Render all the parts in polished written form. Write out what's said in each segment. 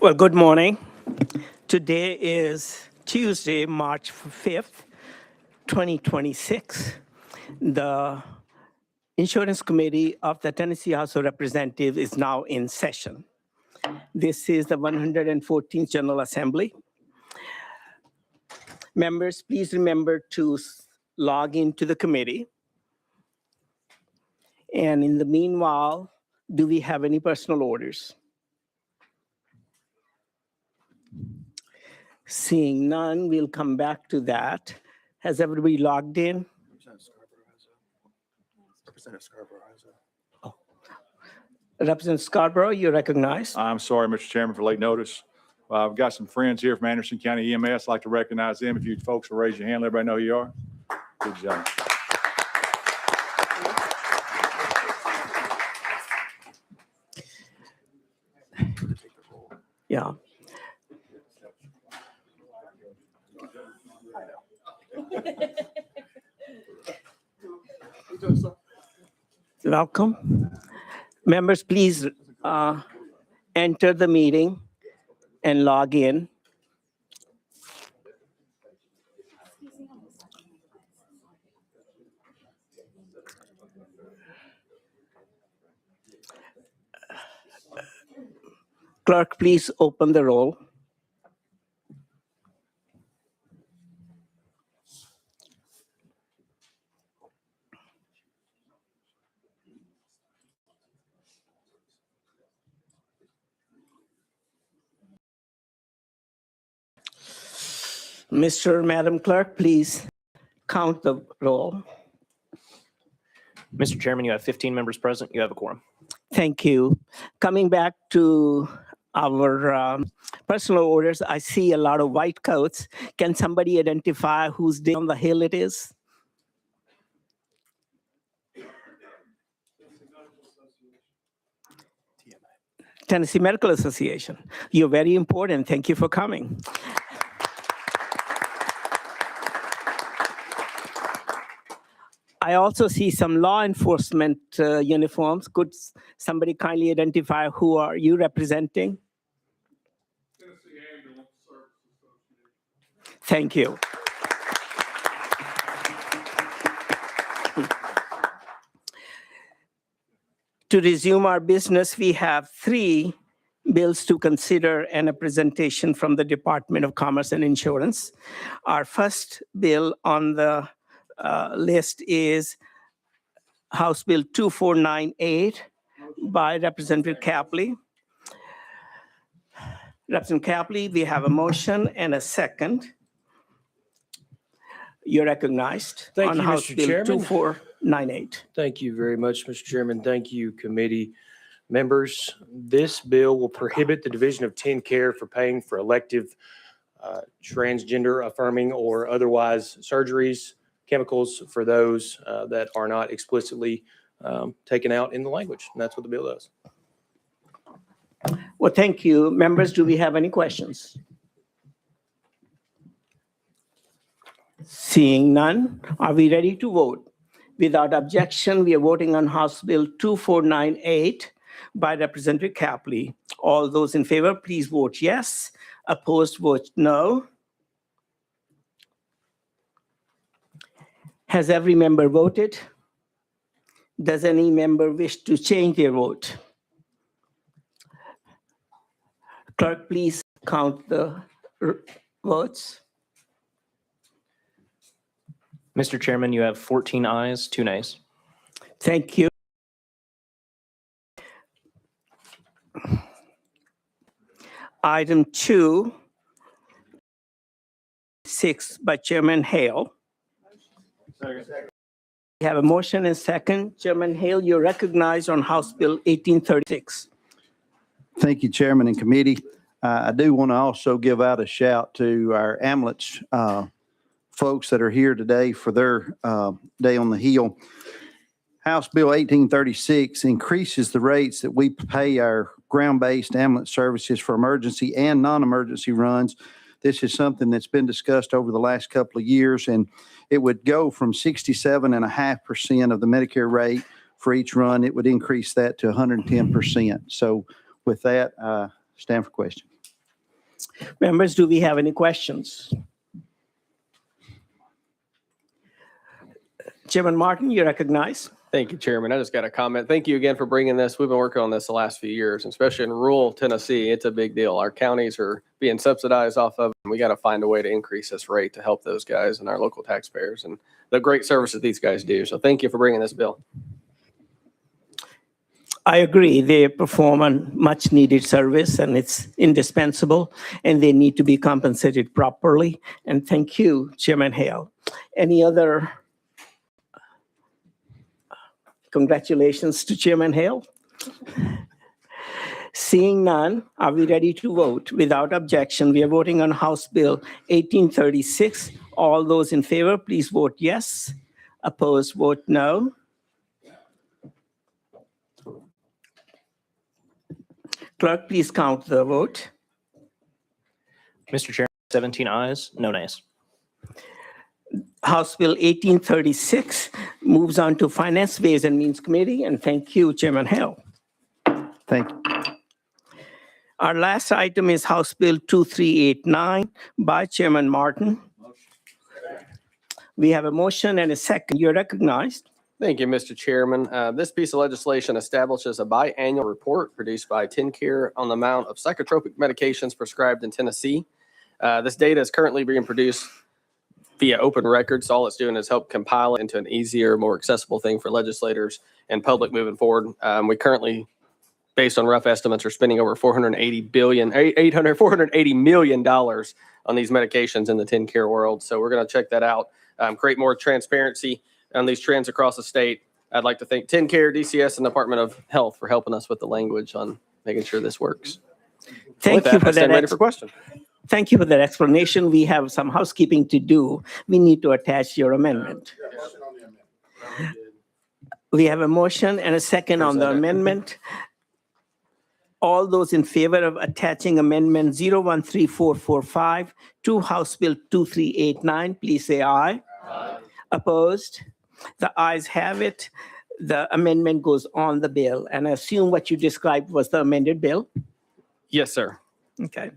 Well, good morning. Today is Tuesday, March 5th, 2026. The Insurance Committee of the Tennessee House of Representatives is now in session. This is the 114th General Assembly. Members, please remember to log into the committee. And in the meanwhile, do we have any personal orders? Seeing none, we'll come back to that. Has everybody logged in? Representative Scarborough has a. Representative Scarborough, you're recognized. I'm sorry, Mr. Chairman, for late notice. I've got some friends here from Anderson County EMS. I'd like to recognize them. If you folks will raise your hand, let everybody know who you are. Good job. Yeah. Welcome. Members, please enter the meeting and log in. Clerk, please open the roll. Madam Clerk, please count the roll. Mr. Chairman, you have 15 members present. You have a quorum. Thank you. Coming back to our personal orders, I see a lot of white coats. Can somebody identify whose day on the hill it is? Tennessee Medical Association. You're very important. Thank you for coming. I also see some law enforcement uniforms. Could somebody kindly identify who are you representing? Tennessee Ambulance Service Association. Thank you. To resume our business, we have 3 bills to consider and a presentation from the Department of Commerce and Insurance. Our first bill on the list is House Bill 2498 by Representative Capley. Representative Capley, we have a motion and a second. You're recognized. Thank on you, House Mr. Bill Chairman. 2498. Thank you very much, Mr. Chairman. Thank you, committee members. This bill will prohibit the division of TennCare for paying for elective transgender affirming or otherwise surgeries, chemicals for those that are not explicitly taken out in the language. And that's what the bill does. Well, thank you. Members, do we have any questions? Seeing none, are we ready to vote? Without objection, we are voting on House Bill 2498 by Representative Capley. All those in favor, please vote yes. Opposed, vote no. Has every member voted? Does any member wish to change their vote? Clerk, please count the votes. Mr. Chairman, you have 14 ayes, 2 nays. Thank you. Item 2, 6 by Chairman Hale. We have a motion and second. Chairman Hale, you're recognized on House Bill 1836. Thank you, Chairman and committee. I do want to also give out a shout to our ambulance folks that are here today for their day on the Hill. House Bill 1836 increases the rates that we pay our ground-based ambulance services for emergency and non-emergency runs. This is something that's been discussed over the last couple of years, and it would go from 67.5% of the Medicare rate for each run. It would increase that to 110%. So with that, stand for question. Members, do we have any questions? Chairman Martin, you recognize. Thank you, Chairman. I just got a comment. Thank you again for bringing this. We've been working on this the last few years, especially in rural Tennessee. It's a big deal. Our counties are being subsidized off of, and we got to find a way to increase this rate to help those guys and our local taxpayers and the great service that these guys do. So thank you for bringing this bill. I agree. They perform a much needed service and it's indispensable and they need to be compensated properly. And thank you, Chairman Hale. Any other? Congratulations to Chairman Hale. Seeing none, are we ready to vote? Without objection, we are voting on House Bill 1836. All those in favor, please vote yes. Opposed, vote no. Clerk, please count the vote. Mr. Chairman, 17 ayes, no nays. House Bill 1836 moves on to Finance, Ways and Means Committee, and thank you, Chairman Hale. Thank you. Our last item is House Bill 2389 by Chairman Martin. We have a motion and a second. You're recognized. Thank you, Mr. Chairman. This piece of legislation establishes a biannual report produced by TennCare on the amount of psychotropic medications prescribed in Tennessee. This data is currently being produced via open records. All it's doing is help compile it into an easier, more accessible thing for legislators and public moving forward. We currently, based on rough estimates, are spending over $480 million on these medications in the TennCare world. So we're going to check that out, create more transparency on these trends across the state. I'd like to thank TennCare, DCS, and Department of Health for helping us with the language on making sure this works. Thank With you that, for I stand that. ready for question. Thank you for that explanation. We have some housekeeping to do. We need to attach your amendment. We have a motion and a second on the Present it. amendment. All those in favor of attaching amendment 013445 to House Bill 2389, please say aye. Aye. Opposed? The ayes have it. The amendment goes on the bill. And I assume what you described was the amended bill? Yes, sir. Okay.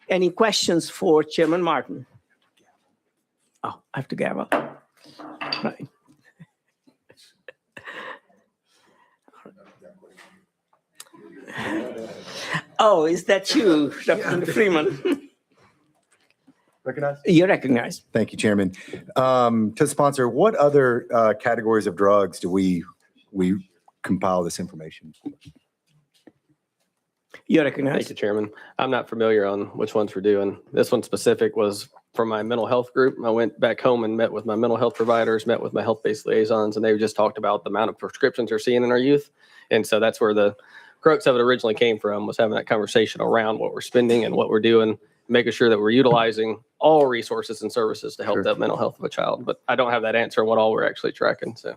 Any questions for Chairman Martin? Oh, I have to gavel. Right. Oh, is that you, Representative Freeman? Recognize? You're recognized. Thank you, Chairman. To the sponsor, what other categories of drugs do we compile this information? You're Thank recognized. you, Chairman. I'm not familiar on which ones we're doing. This one specific was for my mental health group. I went back home and met with my mental health providers, met with my health-based liaisons, and they just talked about the amount of prescriptions they're seeing in our youth. And so that's where the crux of it originally came from, was having that conversation around what we're spending and what we're doing, making sure that we're utilizing all resources and services to help Sure. that mental health of a child. But I don't have that answer on what all we're actually tracking. So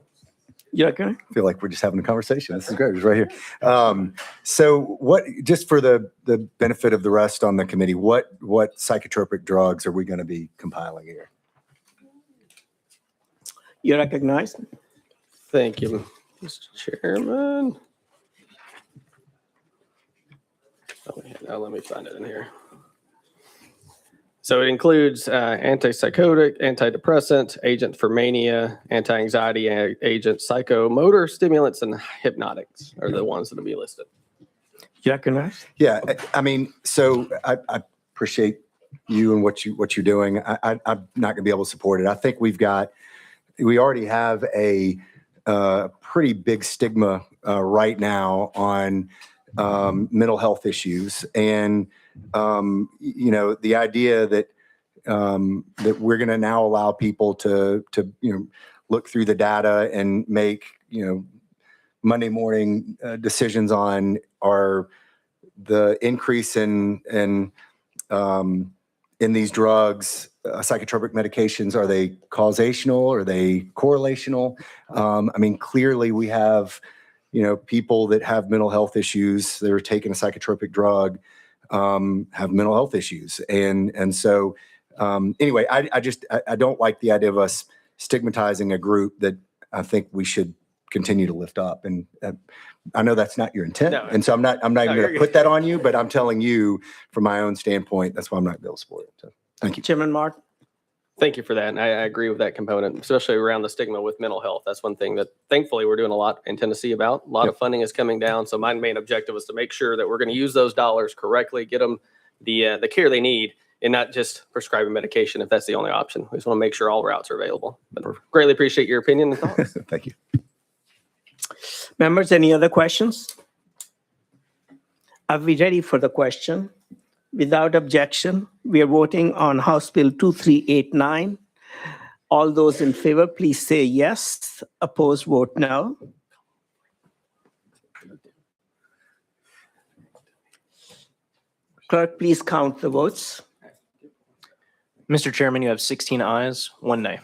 You're recognized. I feel like we're just having a conversation. This is great. It's right here. So what, just for the benefit of the rest on the committee, what psychotropic drugs are we going to be compiling here? You're recognized. thank you, Mr. Chairman. Let me find it in here. So it includes antipsychotic, antidepressant, agent for mania, anti-anxiety agent, psychomotor stimulants, and hypnotics are the ones that will be listed. You're recognized. Yeah, I mean, so I appreciate you and what you're doing. I'm not going to be able to support it. I think we already have a pretty big stigma right now on mental health issues, and the idea that that we're going to now allow people to look through the data and make Monday morning decisions on the increase in these drugs, psychotropic medications. Are they causational? Are they correlational? I mean, clearly we have people that have mental health issues that are taking a psychotropic drug have mental health issues, and so anyway, I don't like the idea of us stigmatizing a group that I think we should continue to lift up. And I know that's not your intent. No. And so I'm not even you're going to good. put that on you, but I'm telling you from my own standpoint, that's why I'm not going to be able to support it. So thank you. Chairman Martin? Thank you for that. And I agree with that component, especially around the stigma with mental health. That's one thing that thankfully we're doing a lot in Tennessee about. A lot of funding is coming down. So my main objective was to make sure that we're going to use those dollars correctly, get them the care they need, and not just prescribing medication if that's the only option. We just want to make sure all routes are available. But greatly appreciate your opinion and thoughts. Thank you. Members, any other questions? Are we ready for the question? Without objection, we are voting on House Bill 2389. All those in favor, please say yes. Opposed, vote no. Clerk, please count the votes. Mr. Chairman, you have 16 ayes, 1 nay.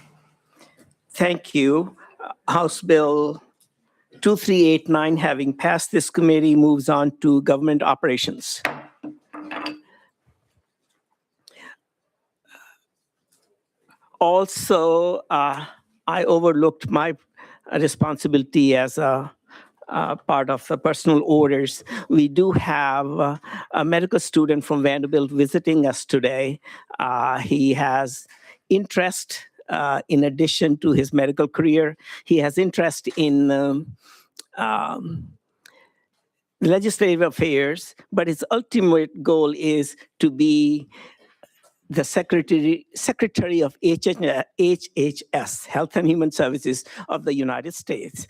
Thank you. House Bill 2389, having passed this committee, moves on to government operations. Also, I overlooked my responsibility as a part of the personal orders. We do have a medical student from Vanderbilt visiting us today. He has interest, in addition to his medical career, he has interest in legislative affairs, but his ultimate goal is to be the Secretary of HHS, Health and Human Services of the United States.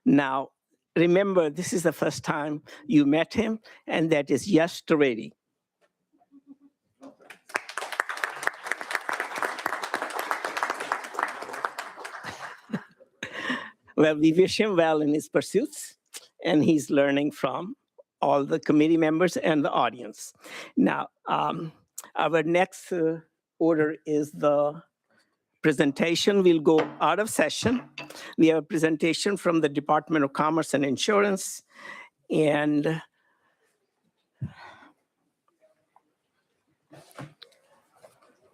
Now, remember, this is the first time you met him, and that is yesterday. Well, we wish him well in his pursuits, and he's learning from all the committee members and the audience. Now, our next order is the presentation. We'll go out of session. We have a presentation from the Department of Commerce and Insurance. And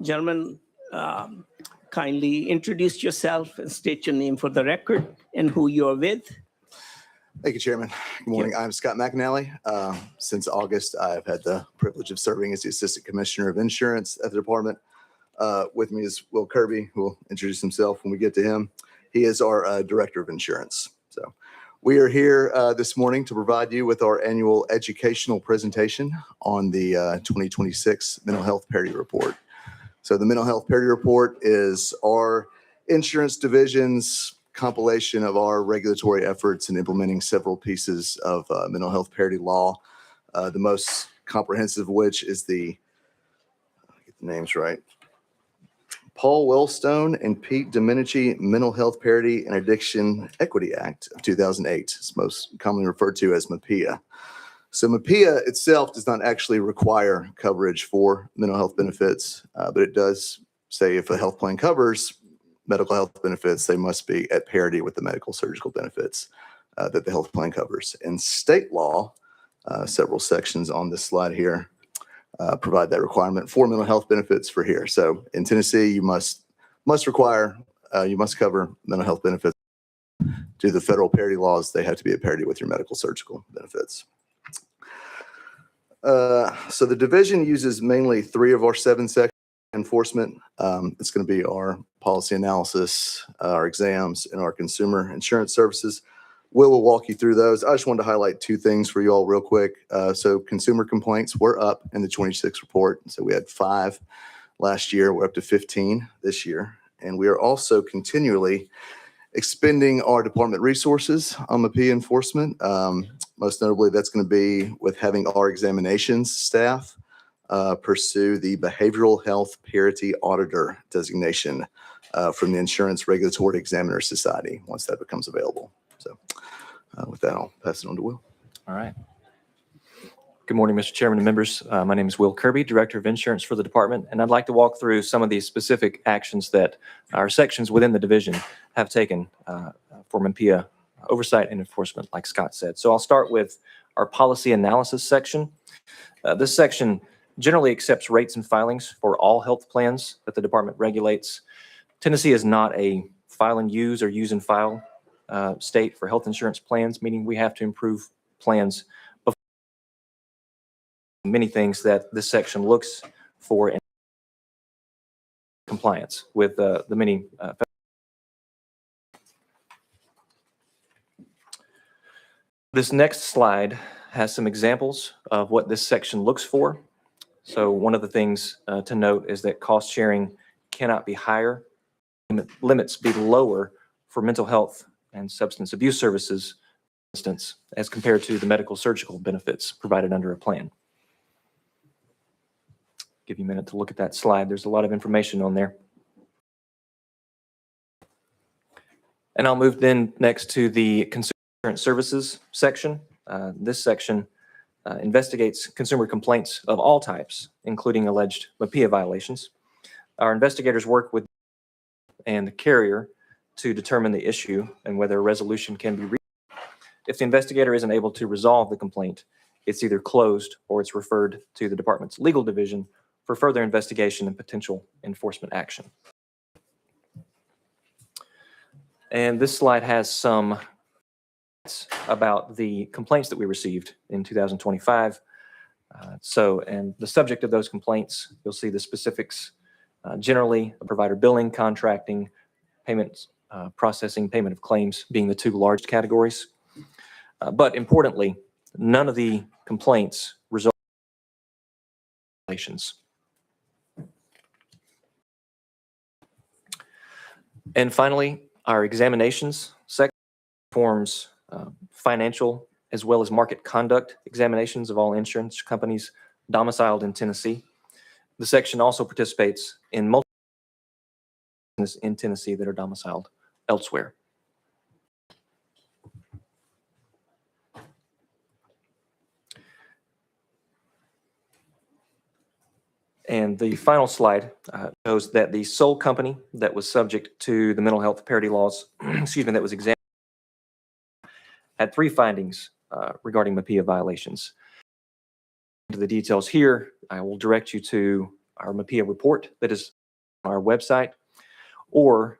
gentlemen, kindly introduce yourself and state your name for the record and who you're with. Thank you, Chairman. Good morning. I'm Scott McAnally. Since August, I've had the privilege of serving as the Assistant Commissioner of Insurance at the department. With me is Will Kirby, who will introduce himself when we get to him. He is our Director of Insurance. So we are here this morning to provide you with our annual educational presentation on the 2026 Mental Health Parity Report. So the Mental Health Parity Report is our insurance division's compilation of our regulatory efforts in implementing several pieces of mental health parity law. The most comprehensive of which is get the names right, Paul Wellstone and Pete Domenici Mental Health Parity and Addiction Equity Act of 2008. It's most commonly referred to as MAPIA. So MAPIA itself does not actually require coverage for mental health benefits, but it does say if a health plan covers medical health benefits, they must be at parity with the medical surgical benefits that the health plan covers. In state law, several sections on this slide here provide that requirement for mental health benefits for here. So in Tennessee, you must cover mental health benefits. Due to the federal parity laws, they have to be at parity with your medical surgical benefits. So the division uses mainly 3 of our 7 sections. Enforcement. It's going to be our policy analysis, our exams, and our consumer insurance services. Will walk you through those. I just wanted to highlight 2 things for you all real quick. So consumer complaints were up in the 26 report. So we had 5 last year. We're up to 15 this year. And we are also continually expending our department resources on MAPIA enforcement. Most notably, that's going to be with having our examinations staff pursue the Behavioral Health Parity Auditor designation from the Insurance Regulatory Examiner Society once that becomes available. So with that, I'll pass it on to Will. All right. Good morning, Mr. Chairman and members. My name is Will Kirby, Director of Insurance for the department, and I'd like to walk through some of the specific actions that our sections within the division have taken for MAPIA oversight and enforcement, like Scott said. So I'll start with our policy analysis section. This section generally accepts rates and filings for all health plans that the department regulates. Tennessee is not a file and use or use and file state for health insurance plans, meaning we have to improve plans. Many things that this section looks for in compliance with the many This next slide has some examples of what this section looks for. So one of the things to note is that cost sharing cannot be higher, limits be lower for mental health and substance abuse services, for instance, as compared to the medical surgical benefits provided under a plan. Give you a minute to look at that slide. There's a lot of information on there. And I'll move then next to the consumer insurance services section. This section investigates consumer complaints of all types, including alleged MAPIA violations. Our investigators work with and the carrier to determine the issue and whether a resolution can be reached. If the investigator isn't able to resolve the complaint, it's either closed or it's referred to the department's legal division for further investigation and potential enforcement action. And this slide has some about the complaints that we received in 2025. And the subject of those complaints, you'll see the specifics, generally provider billing, contracting, payments, processing, payment of claims being the two large categories. But importantly, none of the complaints result in violations. And finally, our examinations section performs financial as well as market conduct examinations of all insurance companies domiciled in Tennessee. The section also participates in multiple businesses in Tennessee that are domiciled elsewhere. And the final slide shows that the sole company that was subject to the mental health parity laws, excuse me, that was examined, had 3 findings regarding MAPIA violations. To the details here, I will direct you to our MAPIA report that is on our website, or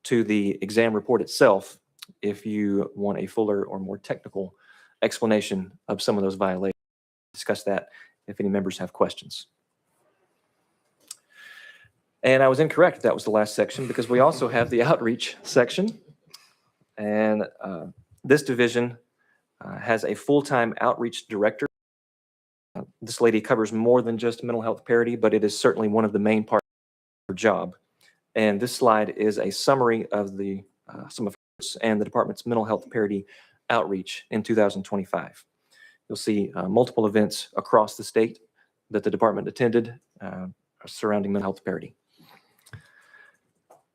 to the exam report itself if you want a fuller or more technical explanation of some of those violations. Discuss that if any members have questions. And I was incorrect. That was the last section because we also have the outreach section. And this division has a full-time outreach director. This lady covers more than just mental health parity, but it is certainly one of the main parts of her job. And this slide is a summary of the some of hers and the department's mental health parity outreach in 2025. You'll see multiple events across the state that the department attended surrounding mental health parity.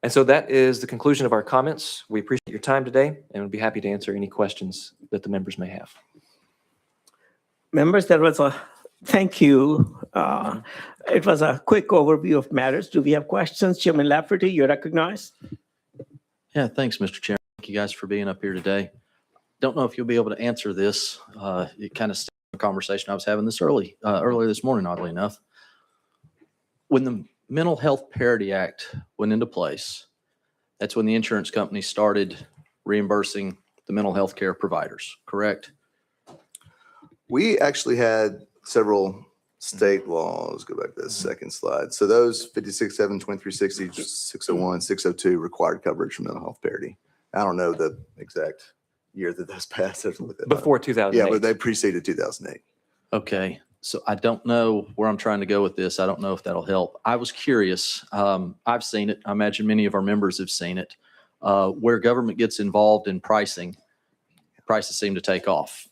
And so that is the conclusion of our comments. We appreciate your time today and would be happy to answer any questions that the members may have. Members, that was a thank you. It was a quick overview of matters. Do we have questions? Chairman Lafferty, you're recognized. Yeah, thanks, Mr. Chairman. Thank you guys for being up here today. Don't know if you'll be able to answer this. It kind of stemmed from a conversation I was having earlier this morning, oddly enough. When the Mental Health Parity Act went into place, that's when the insurance companies started reimbursing the mental health care providers, correct? We actually had several state laws. Go back to the second slide. So those 56, 7, 2360, 601, 602 required coverage for mental health parity. I don't know the exact year that those passed. Before 2008. Yeah, but they preceded 2008. Okay. So I don't know where I'm trying to go with this. I don't know if that'll help. I was curious. I've seen it. I imagine many of our members have seen it. Where government gets involved in pricing, prices seem to take off.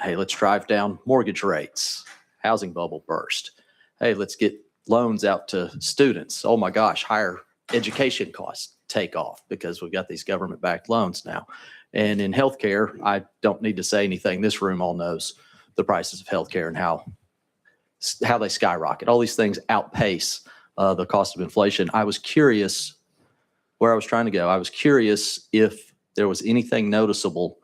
Hey, let's drive down mortgage rates. Housing bubble burst. Hey, let's get loans out to students. Oh my gosh, higher education costs take off because we've got these government-backed loans now. And in healthcare, I don't need to say anything. This room all knows the prices of healthcare and how they skyrocket. All these things outpace the cost of inflation. I was curious where I was trying to go. I was curious if there was anything noticeable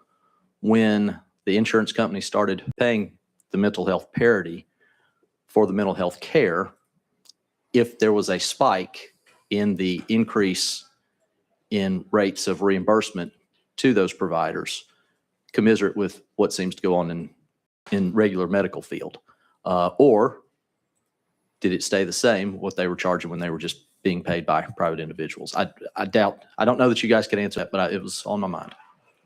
when the insurance company started paying the mental health parity for the mental health care, if there was a spike in the increase in rates of reimbursement to those providers commiserate with what seems to go on in regular medical field? Or did it stay the same, what they were charging when they were just being paid by private individuals? I don't know that you guys can answer that, but it was on my mind.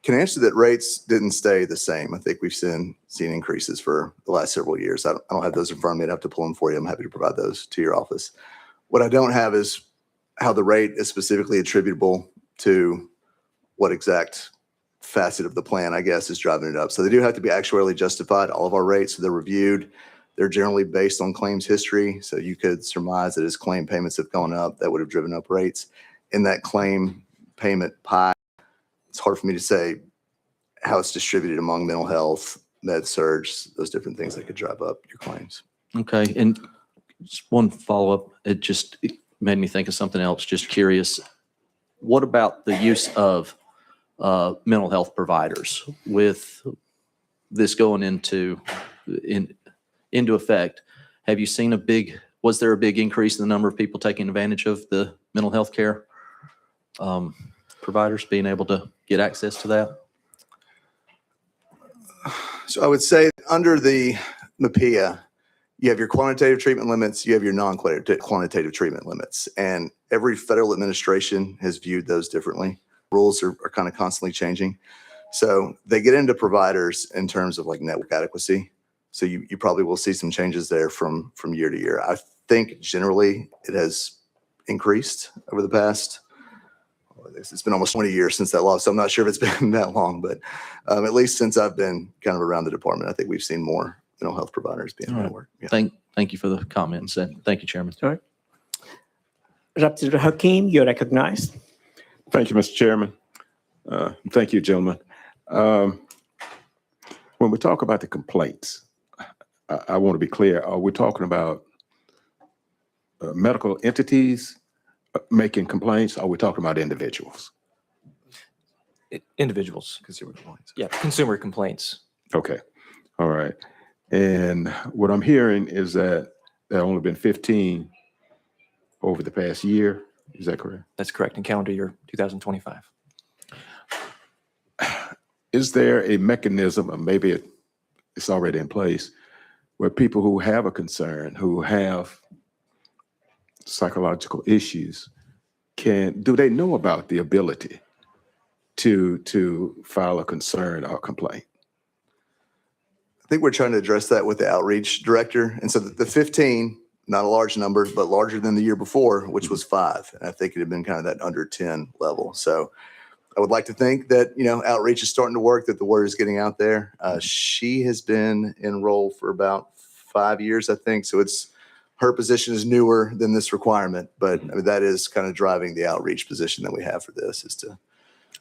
Can answer that rates didn't stay the same. I think we've seen increases for the last several years. I don't have those in front of me. I'd have to pull them for you. I'm happy to provide those to your office. What I don't have is how the rate is specifically attributable to what exact facet of the plan, I guess, is driving it up. So they do have to be actuarially justified. All of our rates, so they're reviewed. They're generally based on claims history. So you could surmise that as claim payments have gone up, that would have driven up rates. In that claim payment pie, it's hard for me to say how it's distributed among mental health, med surge, those different things that could drive up your claims. Okay, and just one follow-up. It made me think of something else. Just curious, what about the use of mental health providers with this going into effect? Have you seen was there a big increase in the number of people taking advantage of the mental health care providers being able to get access to that? So I would say under the MAPIA, you have your quantitative treatment limits, you have your non-quantitative treatment limits, and every federal administration has viewed those differently. Rules are kind of constantly changing. So they get into providers in terms of like network adequacy. So you probably will see some changes there from year to year. I think generally it has increased over the past, it's been almost 20 years since that law, so I'm not sure if it's been that long, but at least since I've been kind of around the department, I think we've seen more mental health providers being All right. networked. Yeah. Thank you for the comments. And thank you, Chairman. Representative Hakeem, you're recognized. Thank you, Mr. Chairman. Thank you, gentlemen. When we talk about the complaints, I want to be clear. Are we talking about medical entities making complaints? Or are we talking about individuals? Individuals. Consumer complaints. Yeah, consumer complaints. Okay. All right. And what I'm hearing is that there have only been 15 over the past year. Is that correct? That's correct, in calendar year 2025. Is there a mechanism, or maybe it's already in place, where people who have a concern, who have psychological issues, do they know about the ability to file a concern or complaint? I think we're trying to address that with the outreach director. And so the 15, not a large number, but larger than the year before, which was 5. And I think it had been kind of that under 10 level. So I would like to think that, outreach is starting to work, that the word is getting out there. She has been enrolled for about 5 years, I think. So her position is newer than this requirement, but I mean, that is kind of driving the outreach position that we have for this, is to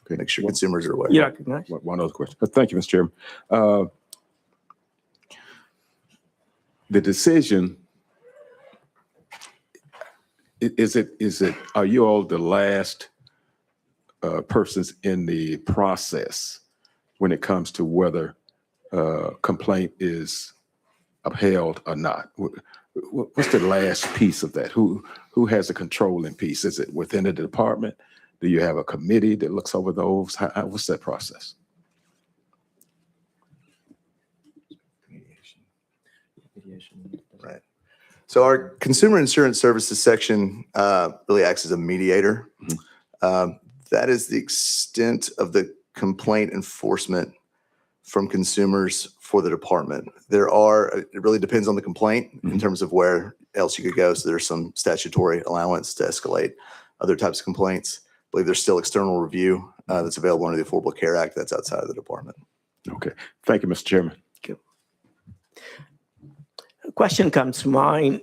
make sure consumers are aware. You're recognized. One other question. Thank you, Mr. Chairman. The decision, are you all the last persons in the process when it comes to whether complaint is upheld or not? What's the last piece of that? Who has a controlling piece? Is it within the department? Do you have a committee that looks over those? What's that process? Right. So our consumer insurance services section really acts as a mediator. That is the extent of the complaint enforcement from consumers for the department. It really depends on the complaint in terms of where else you could go. So there's some statutory allowance to escalate other types of complaints. I believe there's still external review that's available under the Affordable Care Act. That's outside of the department. Okay. Thank you, Mr. Chairman. A question comes to mind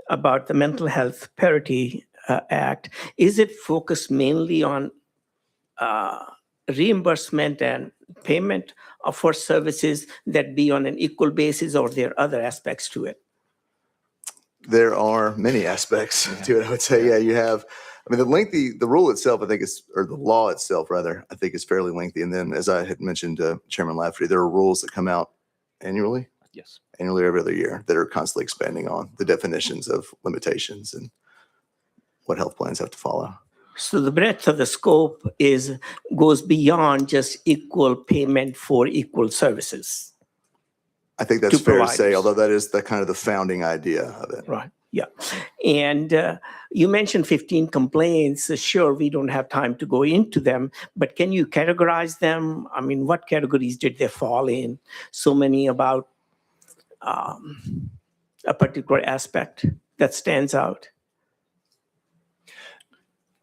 about the Mental Health Parity Act. Is it focused mainly on reimbursement and payment for services that be on an equal basis, or there are other aspects to it? There are many aspects to it, I would say. Yeah, you have, the rule itself, I think or the law itself rather, I think is fairly lengthy. And then as I had mentioned to Chairman Lafferty, there are rules that come out annually. Yes. Annually every other year that are constantly expanding on the definitions of limitations and what health plans have to follow. So the breadth of the scope goes beyond just equal payment for equal services. I think that's To fair to say, providers. although that is the kind of the founding idea of it. Right, yeah. And you mentioned 15 complaints. Sure, we don't have time to go into them, but can you categorize them? I mean, what categories did they fall in? So many about a particular aspect that stands out.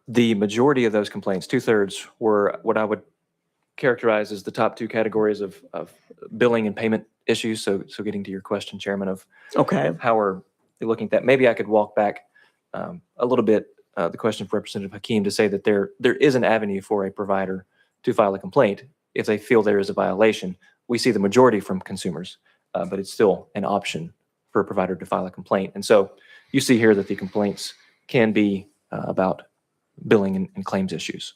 The majority of those complaints, 2/3, were what I would characterize as the top two categories of billing and payment issues. So getting to your question, Chairman, of Okay, how are they looking at that? Maybe I could walk back a little bit, the question for Representative Hakeem, to say that there is an avenue for a provider to file a complaint if they feel there is a violation. We see the majority from consumers, but it's still an option for a provider to file a complaint. And so you see here that the complaints can be about billing and claims issues.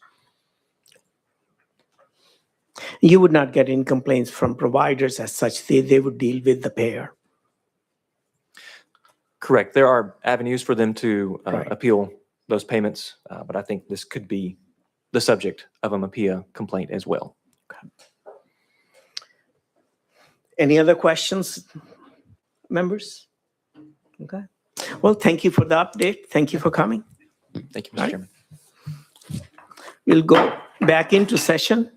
you would not get any complaints from providers as such. They would deal with the payer. Correct. There are avenues for them to Right. appeal those payments, but I think this could be the subject of a MAPIA complaint as well. Any other questions, members? Okay. Well, thank you for the update. Thank you for coming. Thank you, Mr. Right. Chairman. We'll go back into session.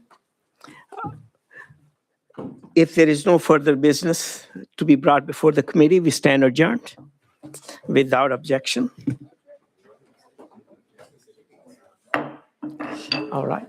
If there is no further business to be brought before the committee, we stand adjourned without objection. All right.